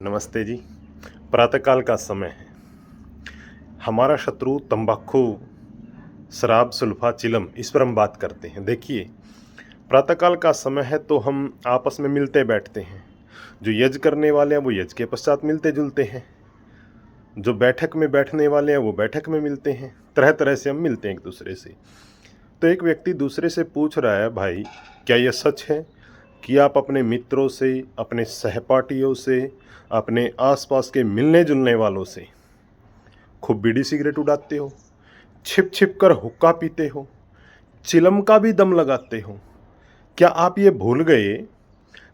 नमस्ते जी। प्रातःकाल का समय है। हमारा शत्रु तंबाकू, शराब, सुल्फा, चिलम, इस पर हम बात करते हैं। देखिए, प्रातःकाल का समय है तो हम आपस में मिलते बैठते हैं। जो यज्ञ करने वाले हैं वो यज्ञ के पश्चात मिलते जुलते हैं। जो बैठक में बैठने वाले हैं वो बैठक में मिलते हैं। तरह तरह से हम मिलते हैं एक दूसरे से। तो एक व्यक्ति दूसरे से पूछ रहा है, भाई क्या यह सच है कि आप अपने मित्रों से, अपने सहपाठियों से, अपने आसपास के मिलने जुलने वालों से खूब बीड़ी सिगरेट उड़ाते हो, छिप छिप कर हुक्का पीते हो, चिलम का भी दम लगाते हो? क्या आप ये भूल गए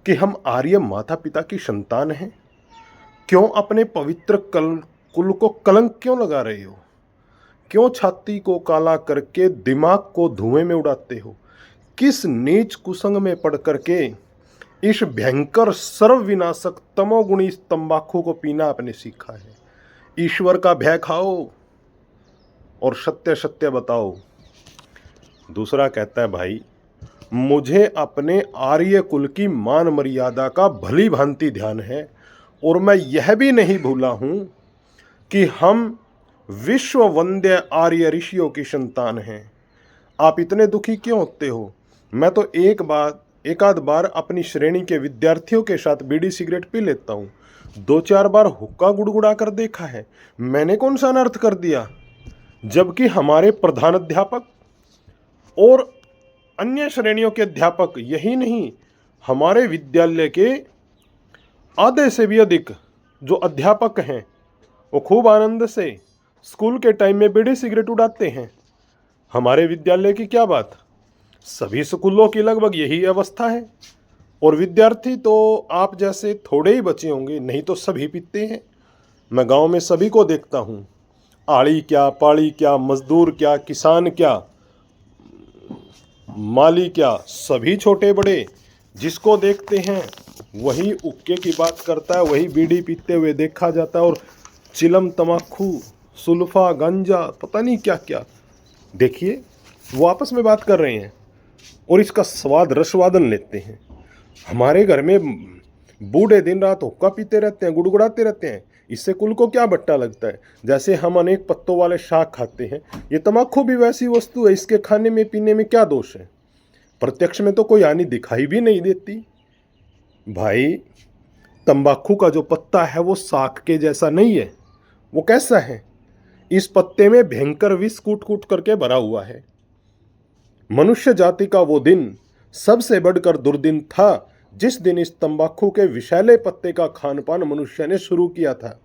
कि हम आर्य माता पिता की संतान हैं? क्यों अपने पवित्र कुल को कलंक क्यों लगा रहे हो? क्यों छाती को काला करके दिमाग को धुएं में उड़ाते हो? किस नीच कुसंग में पड़ करके इस भयंकर सर्वविनाशक तमोगुणी तंबाकू को पीना आपने सीखा है? ईश्वर का भय खाओ और सत्य सत्य बताओ। दूसरा कहता है, भाई मुझे अपने आर्य कुल की मान मर्यादा का भली भांति ध्यान है और मैं यह भी नहीं भूला हूं कि हम विश्व वंद्य आर्य ऋषियों की संतान हैं। आप इतने दुखी क्यों होते हो? मैं तो एक आध बार अपनी श्रेणी के विद्यार्थियों के साथ बीड़ी सिगरेट पी लेता हूँ। 2-4 बार हुक्का गुड़गुड़ा कर देखा है। मैंने कौन सा अनर्थ कर दिया? जबकि हमारे प्रधान अध्यापक और अन्य श्रेणियों के अध्यापक, यही नहीं, हमारे विद्यालय के आधे से भी अधिक जो अध्यापक हैं वो खूब आनंद से स्कूल के टाइम में बीड़ी सिगरेट उड़ाते हैं। हमारे विद्यालय की क्या बात, सभी स्कूलों की लगभग यही अवस्था है। और विद्यार्थी तो आप जैसे थोड़े ही बचे होंगे, नहीं तो सभी पीते हैं। मैं गांव में सभी को देखता हूँ, आड़ी क्या, पाड़ी क्या, मजदूर क्या, किसान क्या, माली क्या, सभी छोटे बड़े जिसको देखते हैं वही उक्के की बात करता है, वही बीड़ी पीते हुए देखा जाता है। और चिलम, तमाकू, सुल्फा, गांजा, पता नहीं क्या क्या। देखिए, वो आपस में बात कर रहे हैं और इसका स्वाद रसवादन लेते हैं। हमारे घर में बूढ़े दिन रात हुक्का पीते रहते हैं, गुड़गुड़ाते रहते हैं। इससे कुल को क्या बट्टा लगता है? जैसे हम अनेक पत्तों वाले शाक खाते हैं, ये तम्बाकू भी वैसी वस्तु है। इसके खाने में पीने में क्या दोष है? प्रत्यक्ष में तो कोई हानि दिखाई भी नहीं देती। भाई, तंबाकू का जो पत्ता है वो साग के जैसा नहीं है। वो कैसा है? इस पत्ते में भयंकर विष कूट कूट करके भरा हुआ है। मनुष्य जाति का वो दिन सबसे बढ़कर दुर्दिन था जिस दिन इस तंबाकू के विषैले पत्ते का खानपान मनुष्य ने शुरू किया था।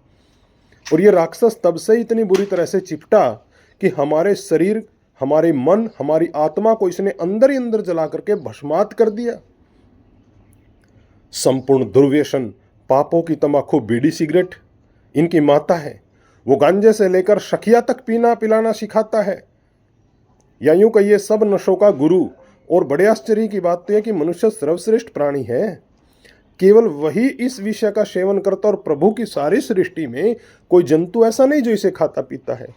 और ये राक्षस तब से इतनी बुरी तरह से चिपटा कि हमारे शरीर, हमारे मन, हमारी आत्मा को इसने अंदर ही अंदर जला करके भस्मात कर दिया। संपूर्ण दुर्व्यसन, पापों की तंबाकू, बीड़ी सिगरेट इनकी माता है। वो गांजे से लेकर शकिया तक पीना पिलाना सिखाता है, या यूं कहिए सब नशों का गुरु। और बड़े आश्चर्य की बात तो है कि मनुष्य सर्वश्रेष्ठ प्राणी है। केवल वही इस विषय का सेवन करता, और प्रभु की सारी सृष्टि में कोई जंतु ऐसा नहीं जो इसे खाता पीता है।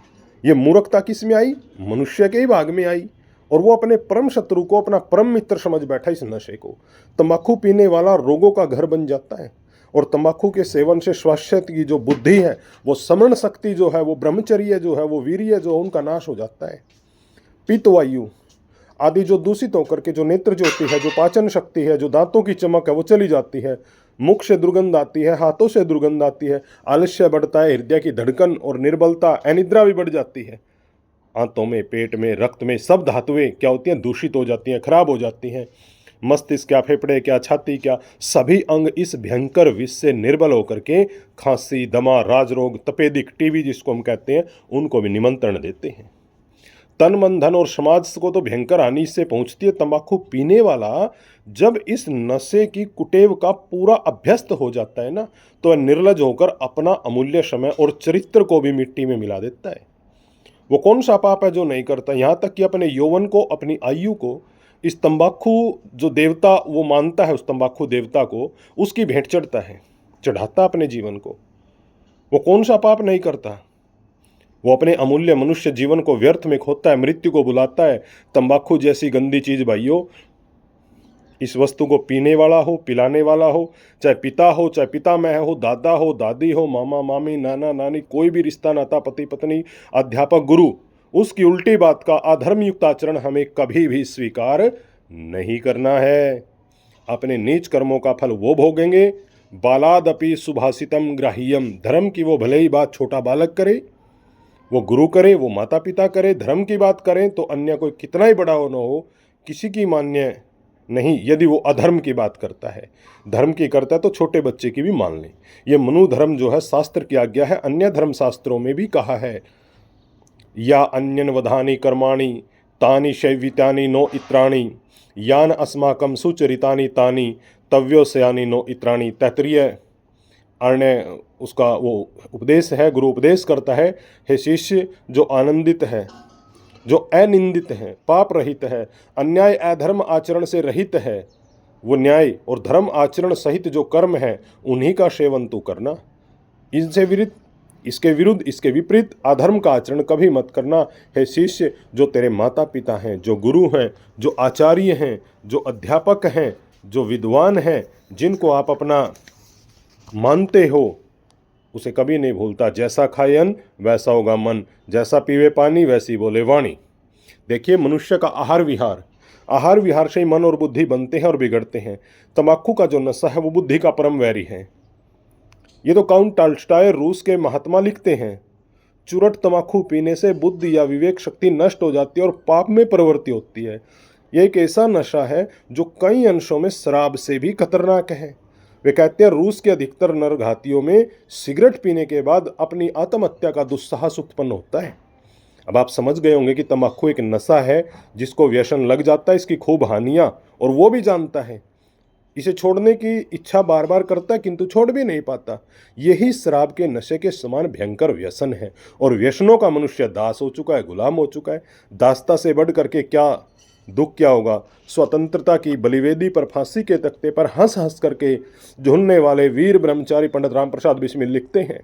ये मूर्खता किस में आई? मनुष्य के ही भाग में आई। और वो अपने परम शत्रु को अपना परम मित्र समझ बैठा इस नशे को। तंबाकू पीने वाला रोगों का घर बन जाता है। और तंबाकू के सेवन से स्वास्थ्य की जो बुद्धि है, वो समरण शक्ति जो है, वो ब्रह्मचर्य जो है, वो वीर्य जो, उनका नाश हो जाता है। पित्तवायु आदि जो दूषित होकर के जो नेत्र ज्योति है, जो पाचन शक्ति है, जो दांतों की चमक है, वो चली जाती है। मुख से दुर्गंध आती है, हाथों से दुर्गंध आती है, आलस्य बढ़ता है, हृदय की धड़कन और निर्बलता, अनिद्रा भी बढ़ जाती है। आंतों में, पेट में, रक्त में सब धातुएं क्या होती हैं? दूषित हो जाती हैं, खराब हो जाती हैं। मस्तिष्क क्या, फेफड़े क्या, छाती क्या, सभी अंग इस भयंकर विष से निर्बल होकर के खांसी, दमा, राजरोग, तपेदिक, टीबी जिसको हम कहते हैं, उनको भी निमंत्रण देते हैं। तन, मन, धन और समाज को तो भयंकर हानि इससे पहुंचती है। तंबाकू पीने वाला जब इस नशे की कुटेव का पूरा अभ्यस्त हो जाता है ना, तो वह निर्लज होकर अपना अमूल्य समय और चरित्र को भी मिट्टी में मिला देता है। वो कौन सा पाप है जो नहीं करता? यहाँ तक कि अपने यौवन को, अपनी आयु को इस तंबाकू जो देवता वो मानता है, उस तंबाकू देवता को उसकी भेंट चढ़ता है, चढ़ाता अपने जीवन को। वो कौन सा पाप नहीं करता? वो अपने अमूल्य मनुष्य जीवन को व्यर्थ में खोता है, मृत्यु को बुलाता है। तंबाकू जैसी गंदी चीज भाइयों इस वस्तु को पीने वाला हो, पिलाने वाला हो, चाहे पिता हो, चाहे पितामह हो, दादा हो, दादी हो, मामा मामी, नाना नानी, कोई भी रिश्ता नाता, पति पत्नी, अध्यापक गुरु, उसकी उल्टी बात का अधर्मयुक्त आचरण हमें कभी भी स्वीकार नहीं करना है। अपने नीच कर्मों का फल वो भोगेंगे। बालादपि सुभाषितम ग्राह्यम, धर्म की वो भले ही बात छोटा बालक करे, वो गुरु करे, वो माता पिता करे, धर्म की बात करें तो अन्य कोई कितना ही बड़ा हो न हो, किसी की मान्य नहीं। यदि वो अधर्म की बात करता है, धर्म की करता है तो छोटे बच्चे की भी मान लें। ये मनु धर्म जो है शास्त्र की आज्ञा है, अन्य धर्म शास्त्रों में भी कहा है, या अन्यन वधानि कर्माणि तानि शैवितानि नो इत्राणि यान अस्माकम सुचरितानि तानि तव्योसयानि नो इत्राणि। तैत्तरीय अरण्य उसका वो उपदेश है, गुरु उपदेश करता है, हे शिष्य, जो आनंदित है, जो अनिंदित है, पाप रहित है, अन्याय अधर्म आचरण से रहित है, वो न्याय और धर्म आचरण सहित जो कर्म है उन्हीं का सेवन तू करना। इनसे विरुद्ध, इसके विरुद्ध, इसके विपरीत अधर्म का आचरण कभी मत करना। हे शिष्य, जो तेरे माता पिता हैं, जो गुरु हैं, जो आचार्य हैं, जो अध्यापक हैं, जो विद्वान हैं, जिनको आप अपना मानते हो, उसे कभी नहीं भूलता। जैसा खाए अन्न वैसा होगा मन, जैसा पीवे पानी वैसी बोले वाणी। देखिए, मनुष्य का आहार विहार से ही मन और बुद्धि बनते हैं और बिगड़ते हैं। तंबाकू का जो नशा है वो बुद्धि का परम वैरी है। ये तो काउंट टॉल्स्टॉय रूस के महात्मा लिखते हैं, चुरट तंबाकू पीने से बुद्धि या विवेक शक्ति नष्ट हो जाती है और पाप में प्रवृत्ति होती है। यह एक ऐसा नशा है जो कई अंशों में शराब से भी खतरनाक है। वे कहते हैं, रूस के अधिकतर नरघातियों में सिगरेट पीने के बाद अपनी आत्महत्या का दुस्साहस उत्पन्न होता है। अब आप समझ गए होंगे कि तंबाकू एक नशा है जिसको व्यसन लग जाता है, इसकी खूब हानियां, और वो भी जानता है। इसे छोड़ने की इच्छा बार बार करता है किंतु छोड़ भी नहीं पाता। यही शराब के नशे के समान भयंकर व्यसन है, और व्यसनों का मनुष्य दास हो चुका है, गुलाम हो चुका है। दासता से बढ़ करके क्या दुख क्या होगा। स्वतंत्रता की बलिवेदी पर फांसी के तख्ते पर हंस हंस करके झूलने वाले वीर ब्रह्मचारी पंडित राम प्रसाद बिस्मिल लिखते हैं,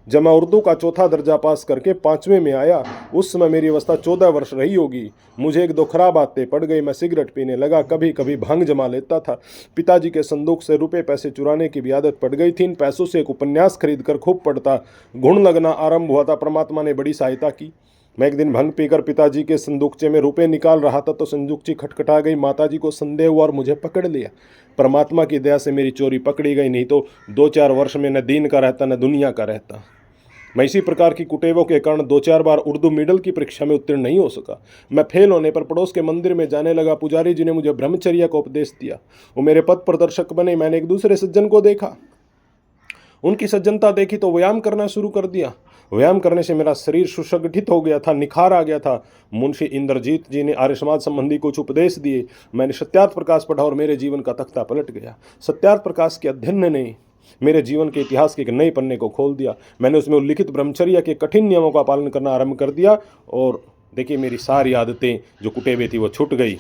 जब मैं उर्दू का चौथा दर्जा पास करके 5वें में आया, उस समय मेरी अवस्था 14 वर्ष रही होगी। मुझे एक दो खराब आदतें पड़ गई। मैं सिगरेट पीने लगा, कभी कभी भांग जमा लेता था। पिताजी के संदूक से रुपए पैसे चुराने की भी आदत पड़ गई थी। इन पैसों से एक उपन्यास खरीद कर खूब पढ़ता। गुण लगना आरंभ हुआ था। परमात्मा ने बड़ी सहायता की। मैं एक दिन भंग पीकर पिताजी के संदूकचे में रुपए निकाल रहा था तो संदूकची खटखटा गई। माताजी को संदेह हुआ और मुझे पकड़ लिया। परमात्मा की दया से मेरी चोरी पकड़ी गई, नहीं तो 2-4 वर्ष में न दीन का रहता न दुनिया का रहता। मैं इसी प्रकार की कुटेवों के कारण 2-4 बार उर्दू मिडल की परीक्षा में उत्तीर्ण नहीं हो सका। मैं फेल होने पर पड़ोस के मंदिर में जाने लगा। पुजारी जी ने मुझे ब्रह्मचर्य का उपदेश दिया। वो मेरे पथ प्रदर्शक बने। मैंने एक दूसरे सज्जन को देखा, उनकी सज्जनता देखी तो व्यायाम करना शुरू कर दिया। व्यायाम करने से मेरा शरीर सुसंगठित हो गया था, निखार आ गया था। मुंशी इंद्रजीत जी ने आर्य समाज संबंधी कुछ उपदेश दिए। मैंने सत्यार्थ प्रकाश पढ़ा और मेरे जीवन का तख्ता पलट गया। सत्यार्थ प्रकाश के अध्ययन ने मेरे जीवन के इतिहास के एक नए पन्ने को खोल दिया। मैंने उसमें उल्लिखित ब्रह्मचर्य के कठिन नियमों का पालन करना आरंभ कर दिया और देखिए, मेरी सारी आदतें जो कुटेबे थी वो छूट गई।